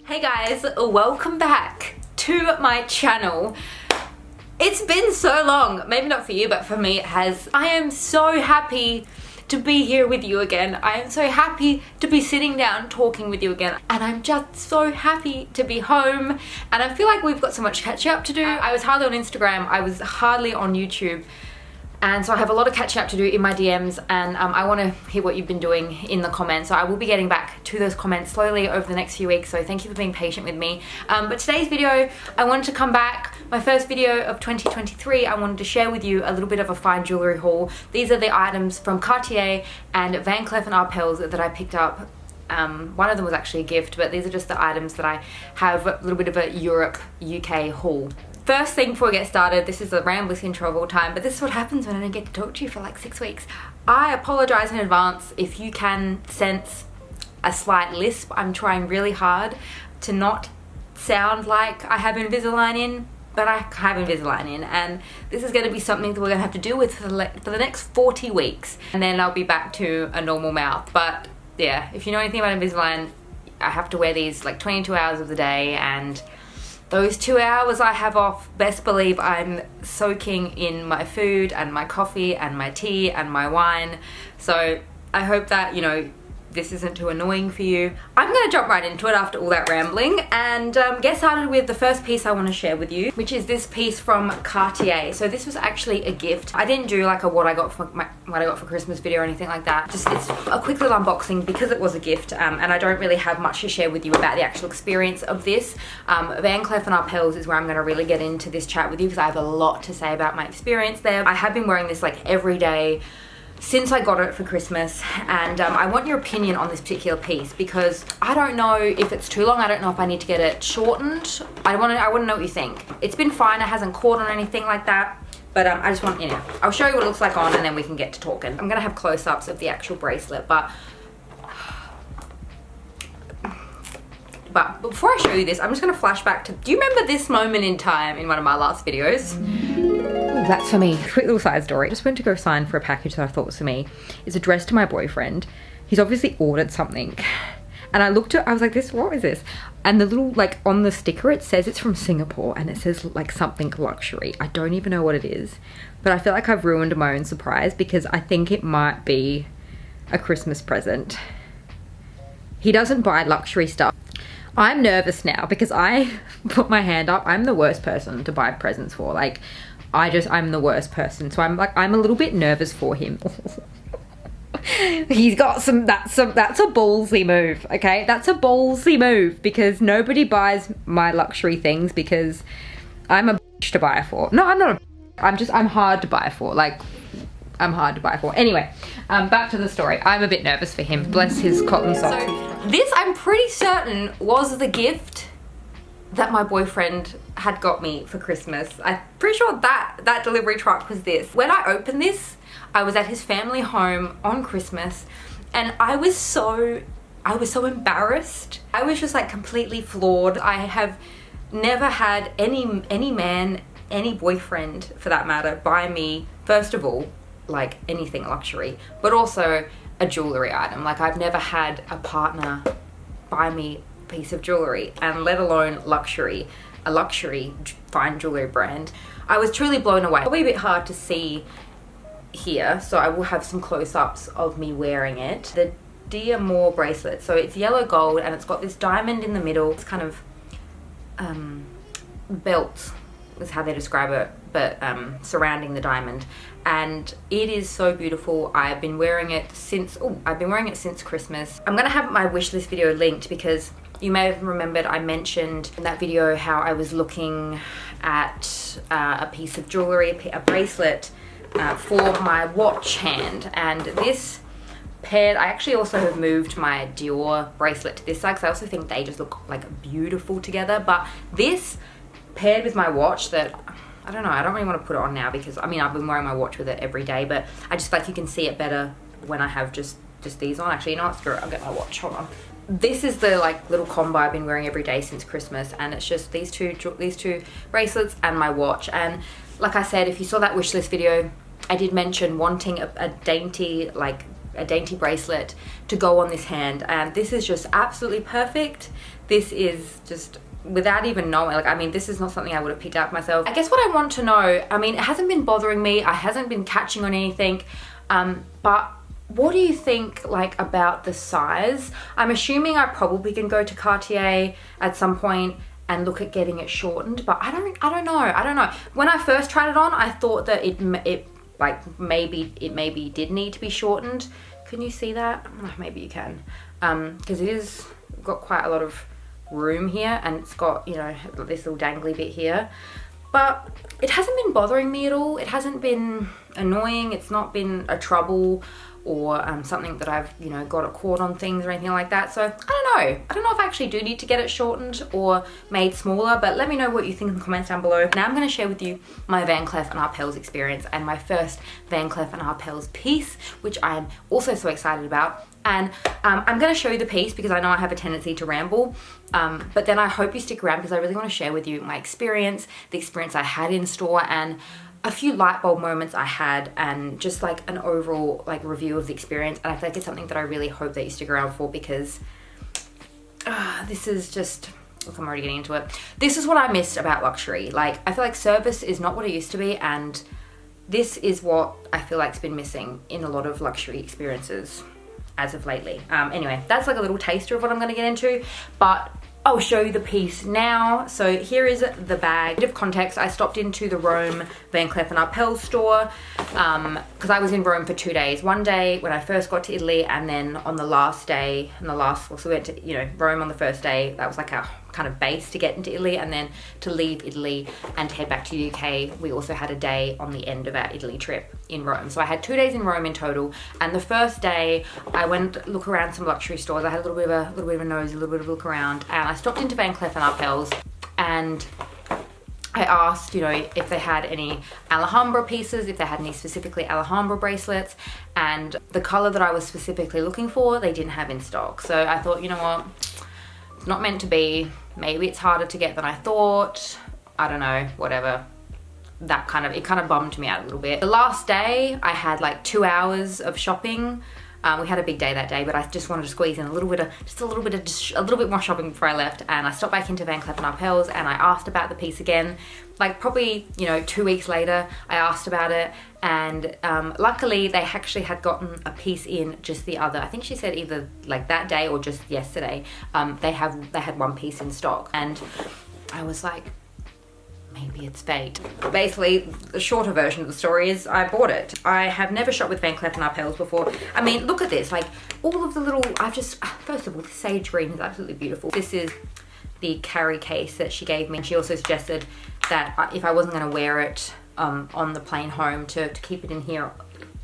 Hey guys, welcome back to my channel. It's been so long, maybe not for you, but for me it has. I am so happy to be here with you again. I am so happy to be sitting down talking with you again, and I'm just so happy to be home, and I feel like we've got so much catch up to do. I was hardly on Instagram, I was hardly on YouTube, and so I have a lot of catching up to do in my DMs, and I want to hear what you've been doing in the comments. So I will be getting back to those comments slowly over the next few weeks, so thank you for being patient with me. But today's video, I wanted to come back, my first video of 2023, I wanted to share with you a little bit of a fine jewellery haul. These are the items from Cartier and Van Clef and Arpels that I picked up. One of them was actually a gift, but these are just the items that I have a little bit of a Europe, UK haul. First thing before we get started, this is the ramblest intro of all time, but this is what happens when I don't get to talk to you for like 6 weeks. I apologise in advance if you can sense a slight lisp. I'm trying really hard to not sound like I have Invisalign in, but I have Invisalign in, and this is going to be something that we're going to have to deal with for the next 40 weeks, and then I'll be back to a normal mouth. But yeah, if you know anything about Invisalign, I have to wear these like 22 hours of the day, and those 2 hours I have off, best believe I'm soaking in my food and my coffee and my tea and my wine. So I hope that, you know, this isn't too annoying for you. I'm gonna jump right into it after all that rambling and get started with the first piece I want to share with you, which is this piece from Cartier. So this was actually a gift. I didn't do like a what I got for Christmas video or anything like that. Just it's a quick little unboxing because it was a gift, and I don't really have much to share with you about the actual experience of this. Van Clef and Arpels is where I'm gonna really get into this chat with you because I have a lot to say about my experience there. I have been wearing this like every day since I got it for Christmas, and I want your opinion on this particular piece because I don't know if it's too long. I don't know if I need to get it shortened. I want to know what you think. It's been fine, it hasn't caught on anything like that, but I just want, you know, I'll show you what it looks like on and then we can get to talking. I'm gonna have close-ups of the actual bracelet, but before I show you this, I'm just gonna flash back to, do you remember this moment in time in one of my last videos? That's for me. Quick little side story. I just went to go sign for a package that I thought was for me. It's addressed to my boyfriend. He's obviously ordered something. And I looked at, I was like, what is this? And the little, like, on the sticker, it says it's from Singapore and it says like something luxury. I don't even know what it is. But I feel like I've ruined my own surprise because I think it might be a Christmas present. He doesn't buy luxury stuff. I'm nervous now because I put my hand up. I'm the worst person to buy presents for. Like, I'm the worst person. So I'm a little bit nervous for him. He's got that's a ballsy move, okay? That's a ballsy move because nobody buys my luxury things because I'm a bitch to buy for. No, I'm not I'm hard to buy for. Like, I'm hard to buy for. Anyway, back to the story. I'm a bit nervous for him. Bless his cotton socks. So this, I'm pretty certain, was the gift that my boyfriend had got me for Christmas. I'm pretty sure that delivery truck was this. When I opened this, I was at his family home on Christmas, and I was so embarrassed. I was just like completely floored. I have never had any man, any boyfriend for that matter, buy me, first of all, like anything luxury, but also a jewellery item. Like, I've never had a partner buy me a piece of jewellery, and let alone a luxury fine jewellery brand. I was truly blown away. Probably a bit hard to see here, so I will have some close-ups of me wearing it. The Dear Moore bracelet. So it's yellow gold and it's got this diamond in the middle. It's kind of belt is how they describe it, but surrounding the diamond, and it is so beautiful. I've been wearing it since Christmas. I'm gonna have my wish list video linked because you may have remembered I mentioned in that video how I was looking at a piece of jewellery, a bracelet for my watch hand, and this paired, I actually also have moved my Dior bracelet to this side because I also think they just look like beautiful together, but this paired with my watch that, I don't know, I don't really want to put it on now because, I mean, I've been wearing my watch with it every day, but I just like you can see it better when I have just these on. Actually, you know what, screw it, I'll get my watch, hold on. This is the like little combo I've been wearing every day since Christmas, and it's just these two bracelets and my watch. And like I said, if you saw that wish list video, I did mention wanting a dainty, like a dainty bracelet to go on this hand, and this is just absolutely perfect. This is just, without even knowing, like, I mean, this is not something I would have picked out myself. I guess what I want to know, I mean, it hasn't been bothering me, I hasn't been catching on anything, but what do you think, like, about the size? I'm assuming I probably can go to Cartier at some point and look at getting it shortened, but I don't know. When I first tried it on, I thought that it maybe did need to be shortened. Can you see that? Oh, maybe you can, because it is got quite a lot of room here, and it's got, you know, this little dangly bit here, but it hasn't been bothering me at all. It hasn't been annoying. It's not been a trouble or something that I've, you know, got a cord on things or anything like that. So I don't know if I actually do need to get it shortened or made smaller, but let me know what you think in the comments down below. Now I'm going to share with you my Van Cleef & Arpels experience and my first Van Cleef & Arpels piece, which I'm also so excited about. And I'm going to show you the piece because I know I have a tendency to ramble, but then I hope you stick around because I really want to share with you my experience, the experience I had in store, and a few light bulb moments I had, and just like an overall like review of the experience. And I feel like it's something that I really hope that you stick around for, because this is just, look, I'm already getting into it. This is what I missed about luxury. Like, I feel like service is not what it used to be, and this is what I feel like's been missing in a lot of luxury experiences as of lately. Anyway, that's like a little taster of what I'm going to get into, but I'll show you the piece now. So here is the bag. A bit of context, I stopped into the Rome Van Cleef & Arpels store because I was in Rome for 2 days. One day when I first got to Italy, and then on the last day, so we went to, you know, Rome on the first day. That was like our kind of base to get into Italy, and then to leave Italy and to head back to the UK, we also had a day on the end of our Italy trip in Rome. So I had 2 days in Rome in total, and the first day I went look around some luxury stores. I had a little bit of a nosy, a little bit of a look around, and I stopped into Van Cleef & Arpels, and I asked, you know, if they had any Alhambra pieces, if they had any specifically Alhambra bracelets, and the color that I was specifically looking for, they didn't have in stock. So I thought, you know what, it's not meant to be. Maybe it's harder to get than I thought. I don't know, whatever. It kind of bummed me out a little bit. The last day, I had like 2 hours of shopping. We had a big day that day, but I just wanted to squeeze in a little bit more shopping before I left. And I stopped back into Van Cleef & Arpels, and I asked about the piece again. Like probably, you know, 2 weeks later, I asked about it, and luckily they actually had gotten a piece in just the other, I think she said either like that day or just yesterday. They had one piece in stock, and I was like, maybe it's fate. Basically, the shorter version of the story is I bought it. I have never shopped with Van Cleef & Arpels before. I mean, look at this, like all of the little, first of all, the sage green is absolutely beautiful. This is the carry case that she gave me. She also suggested that if I wasn't gonna wear it on the plane home, to keep it in here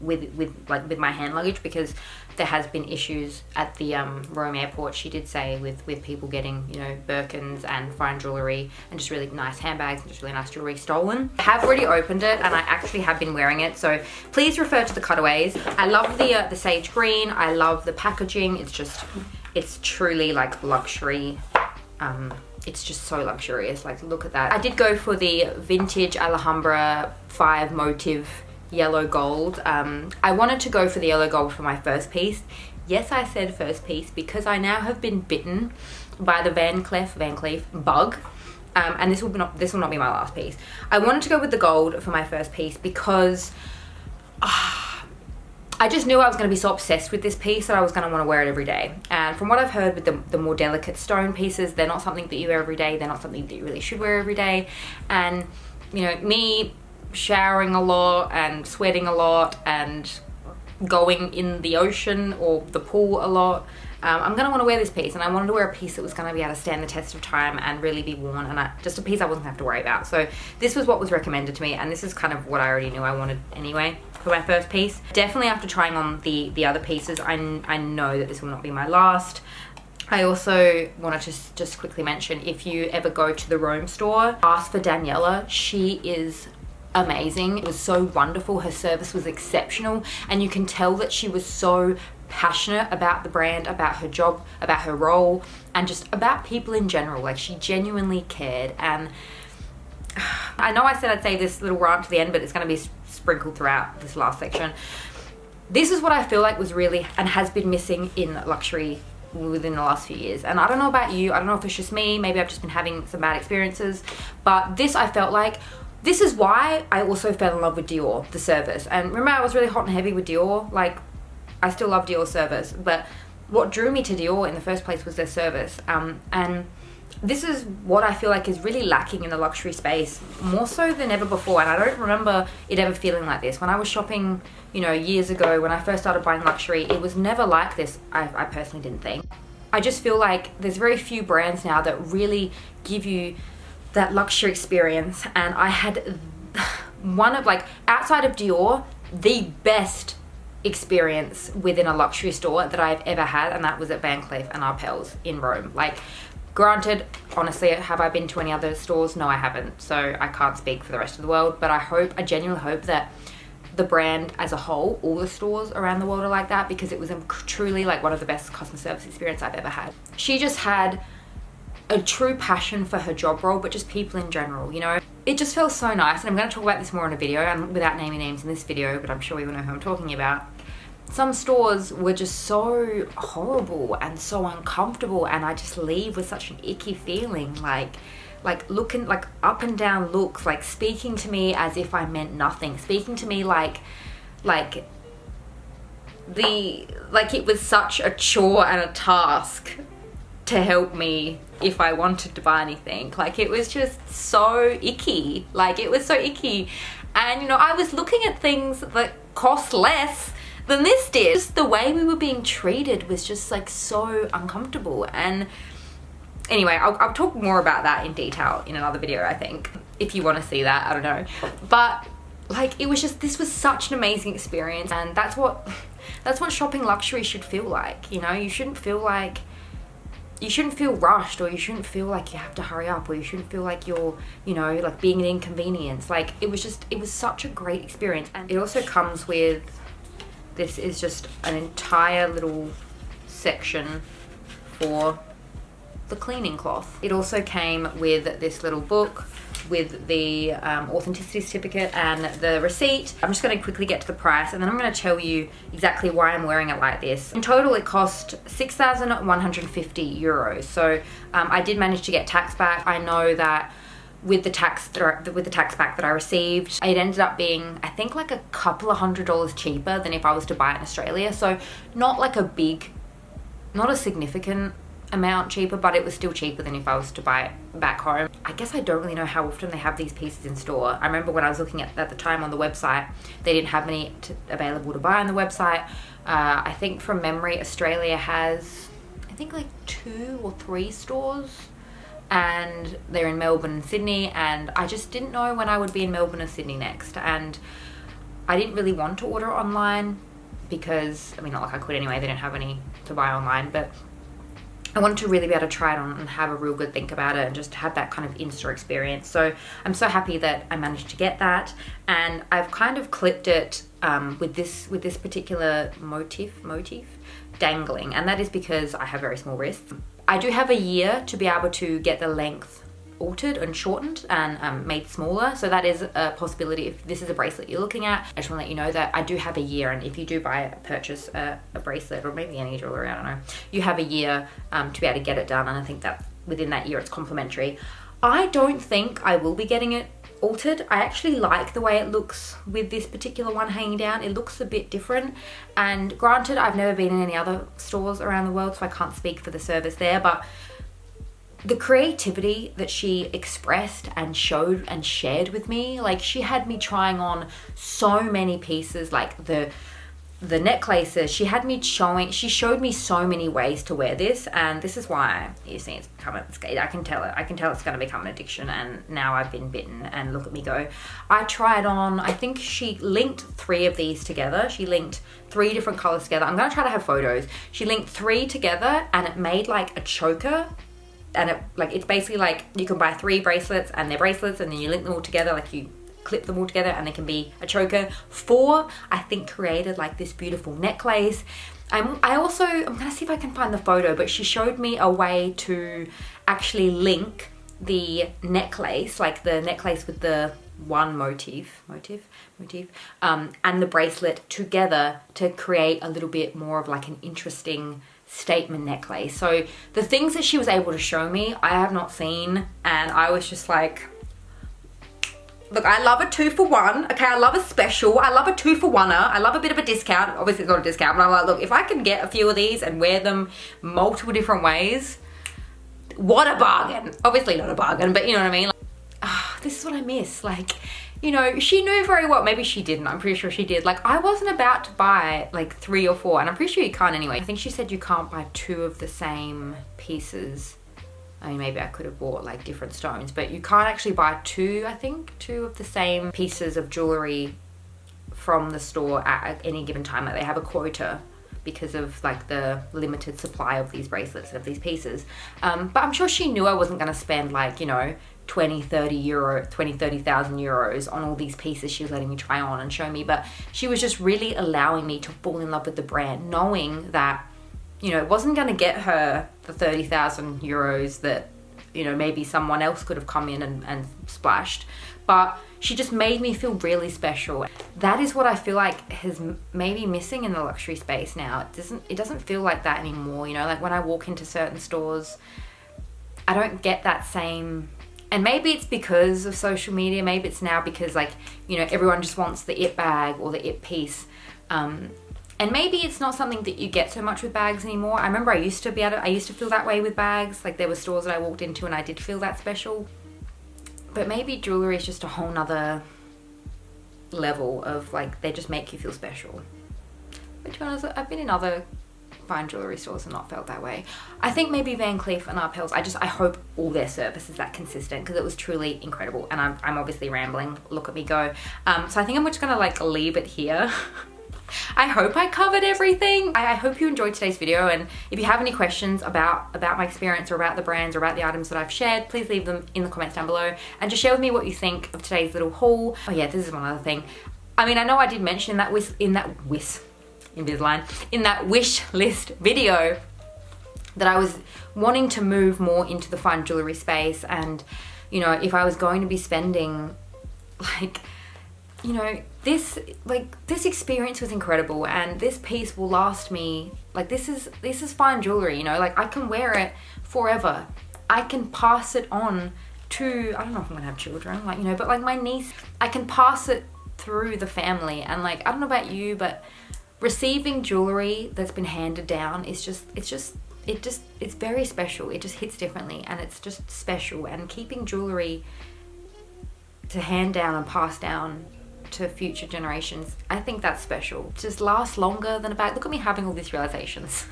with my hand luggage, because there has been issues at the Rome airport, she did say, with people getting, you know, Birkins and fine jewellery and just really nice handbags and just really nice jewellery stolen. I have already opened it, and I actually have been wearing it, so please refer to the cutaways. I love the sage green. I love the packaging. It's truly like luxury. It's just so luxurious. Like, look at that. I did go for the vintage Alhambra 5 motive yellow gold. I wanted to go for the yellow gold for my first piece. Yes, I said first piece because I now have been bitten by the Van Cleef bug, and this will not be my last piece. I wanted to go with the gold for my first piece because I just knew I was going to be so obsessed with this piece that I was going to want to wear it every day. And from what I've heard with the more delicate stone pieces, they're not something that you wear every day. They're not something that you really should wear every day. And, you know, me showering a lot and sweating a lot and going in the ocean or the pool a lot, I'm going to want to wear this piece, and I wanted to wear a piece that was going to be able to stand the test of time and really be worn, and just a piece I wasn't going to have to worry about. So this was what was recommended to me, and this is kind of what I already knew I wanted anyway for my first piece. Definitely after trying on the other pieces, I know that this will not be my last. I also wanted to just quickly mention, if you ever go to the Rome store, ask for Daniela. She is amazing. It was so wonderful. Her service was exceptional, and you can tell that she was so passionate about the brand, about her job, about her role, and just about people in general. Like, she genuinely cared. And I know I said I'd say this little rant to the end, but it's going to be sprinkled throughout this last section. This is what I feel like was really and has been missing in luxury within the last few years. And I don't know about you, I don't know if it's just me, maybe I've just been having some bad experiences, but this I felt like, this is why I also fell in love with Dior, the service. And remember, I was really hot and heavy with Dior. Like, I still love Dior service, but what drew me to Dior in the first place was their service. And this is what I feel like is really lacking in the luxury space, more so than ever before. And I don't remember it ever feeling like this. When I was shopping, you know, years ago, when I first started buying luxury, it was never like this, I personally didn't think. I just feel like there's very few brands now that really give you that luxury experience. And I had one of, like, outside of Dior, the best experience within a luxury store that I've ever had, and that was at Clef Arpels in Rome. Like, granted, honestly, have I been to any other stores? No, I haven't, so I can't speak for the rest of the world, but I genuinely hope that the brand as a whole, all the stores around the world are like that, because it was truly like one of the best customer service experience I've ever had. She just had a true passion for her job role, but just people in general, you know? It just felt so nice, and I'm going to talk about this more in a video, and without naming names in this video, but I'm sure we all know who I'm talking about. Some stores were just so horrible and so uncomfortable, and I just leave with such an icky feeling, like looking, like up and down looks, like speaking to me as if I meant nothing, speaking to me like it was such a chore and a task to help me if I wanted to buy anything. Like, it was just so icky. Like, it was so icky. And, you know, I was looking at things that cost less than this did. Just the way we were being treated was just like so uncomfortable. And anyway, I'll talk more about that in detail in another video, I think, if you want to see that. I don't know, but like, it was just, this was such an amazing experience, and that's what shopping luxury should feel like. You know, you shouldn't feel rushed, or you shouldn't feel like you have to hurry up, or you shouldn't feel like you're, you know, like being an inconvenience. Like, it was such a great experience. And it also comes with, this is just an entire little section for the cleaning cloth. It also came with this little book with the authenticity certificate and the receipt. I'm just going to quickly get to the price, and then I'm going to tell you exactly why I'm wearing it like this. In total, it cost 6,150 euros. So I did manage to get tax back. I know that with the tax back that I received, it ended up being, I think, like a couple of $100 cheaper than if I was to buy it in Australia. So not like not a significant amount cheaper, but it was still cheaper than if I was to buy it back home. I guess I don't really know how often they have these pieces in store. I remember when I was looking at the time on the website, they didn't have many available to buy on the website. I think from memory, Australia has, I think, like 2 or 3 stores, and they're in Melbourne and Sydney, and I just didn't know when I would be in Melbourne or Sydney next. And I didn't really want to order online because, I mean, not like I could anyway, they didn't have any to buy online, but I wanted to really be able to try it on and have a real good think about it and just have that kind of in-store experience. So I'm so happy that I managed to get that, and I've kind of clipped it with this particular motif dangling, and that is because I have very small wrists. I do have a year to be able to get the length altered and shortened and made smaller, so that is a possibility if this is a bracelet you're looking at. I just want to let you know that I do have a year, and if you do purchase a bracelet, or maybe any jewellery, I don't know, you have a year to be able to get it done, and I think that within that year it's complimentary. I don't think I will be getting it altered. I actually like the way it looks with this particular one hanging down. It looks a bit different, and granted, I've never been in any other stores around the world, so I can't speak for the service there, but the creativity that she expressed and showed and shared with me, like, she had me trying on so many pieces, like the necklaces. She showed me so many ways to wear this, and this is why you see it's become I can tell it's going to become an addiction, and now I've been bitten, and look at me go. I tried on, I think she linked 3 of these together. She linked 3 different colors together. I'm going to try to have photos. She linked 3 together, and it made like a choker. And it's basically like you can buy 3 bracelets, and they're bracelets, and then you link them all together, like you clip them all together, and they can be a choker. 4, I think, created like this beautiful necklace. I'm gonna see if I can find the photo, but she showed me a way to actually link the necklace, like the necklace with the one motif, and the bracelet together to create a little bit more of like an interesting statement necklace. So the things that she was able to show me, I have not seen, and I was just like, look, I love a 2-for-1, okay? I love a special. I love a 2-for-1er. I love a bit of a discount. Obviously, it's not a discount, but I'm like, look, if I can get a few of these and wear them multiple different ways, what a bargain. Obviously not a bargain, but you know what I mean? Like, this is what I miss. Like, you know, she knew very well. Maybe she didn't. I'm pretty sure she did. Like, I wasn't about to buy like 3 or 4, and I'm pretty sure you can't anyway. I think she said you can't buy 2 of the same pieces. I mean, maybe I could have bought like different stones, but you can't actually buy 2, I think, 2 of the same pieces of jewelry from the store at any given time. Like, they have a quota because of like the limited supply of these bracelets and of these pieces. But I'm sure she knew I wasn't going to spend like, you know, 30,000 euros on all these pieces she was letting me try on and show me. But she was just really allowing me to fall in love with the brand, knowing that, you know, it wasn't going to get her the 30,000 euros that, you know, maybe someone else could have come in and splashed, but she just made me feel really special. That is what I feel like has maybe missing in the luxury space now. It doesn't feel like that anymore, you know, like when I walk into certain stores, I don't get that same, and maybe it's because of social media, maybe it's now because, like, you know, everyone just wants the it bag or the it piece. And maybe it's not something that you get so much with bags anymore. I remember I used to feel that way with bags. Like, there were stores that I walked into and I did feel that special. But maybe jewelry is just a whole nother level of, like, they just make you feel special. But to be honest, I've been in other fine jewelry stores and not felt that way. I think maybe Van Cleef and Arpels, I hope all their service is that consistent, because it was truly incredible. And I'm obviously rambling. Look at me go. So I think I'm just gonna like leave it here. I hope I covered everything. I hope you enjoyed today's video, and if you have any questions about my experience or about the brands or about the items that I've shared, please leave them in the comments down below and just share with me what you think of today's little haul. Oh yeah, this is one other thing. I mean, I know I did mention in that wish list video that I was wanting to move more into the fine jewelry space, and, you know, if I was going to be spending, like, you know, this experience was incredible, and this piece will last me, like, this is fine jewelry, you know, like, I can wear it forever. I can pass it on to, I don't know if I'm gonna have children, like, you know, but like my niece, I can pass it through the family. And like, I don't know about you, but receiving jewelry that's been handed down is it's very special. It just hits differently, and it's just special. And keeping jewelry to hand down and pass down to future generations, I think that's special. It just lasts longer than a bag. Look at me having all these realizations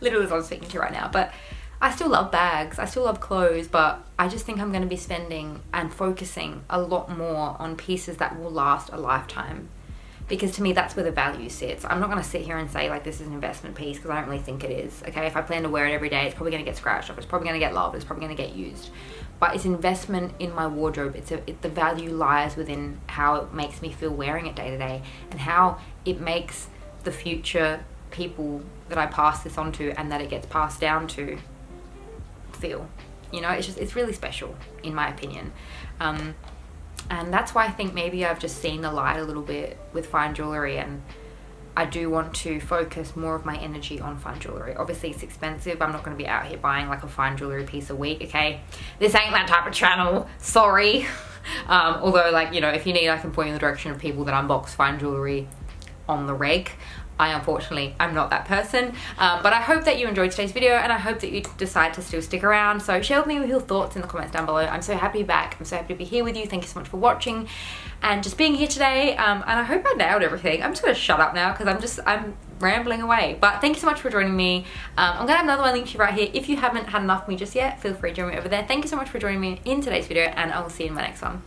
literally as I'm speaking to you right now. But I still love bags, I still love clothes, but I just think I'm going to be spending and focusing a lot more on pieces that will last a lifetime, because to me that's where the value sits. I'm not going to sit here and say like this is an investment piece, because I don't really think it is. Okay, if I plan to wear it every day, it's probably going to get scratched off, it's probably going to get loved, it's probably going to get used. But it's investment in my wardrobe. The value lies within how it makes me feel wearing it day to day, and how it makes the future people that I pass this on to and that it gets passed down to feel. You know, it's really special in my opinion. And that's why I think maybe I've just seen the light a little bit with fine jewelry, and I do want to focus more of my energy on fine jewelry. Obviously it's expensive. I'm not going to be out here buying like a fine jewelry piece a week, okay? This ain't that type of channel, sorry. Although, like, you know, if you need, I can point you in the direction of people that unbox fine jewelry on the reg. I'm not that person. But I hope that you enjoyed today's video, and I hope that you decide to still stick around. So share with me your thoughts in the comments down below. I'm so happy to be back. I'm so happy to be here with you. Thank you so much for watching and just being here today. And I hope I nailed everything. I'm just gonna shut up now because I'm rambling away. But thank you so much for joining me. I'm gonna have another one linked to you right here. If you haven't had enough of me just yet, feel free to join me over there. Thank you so much for joining me in today's video, and I will see you in my next one.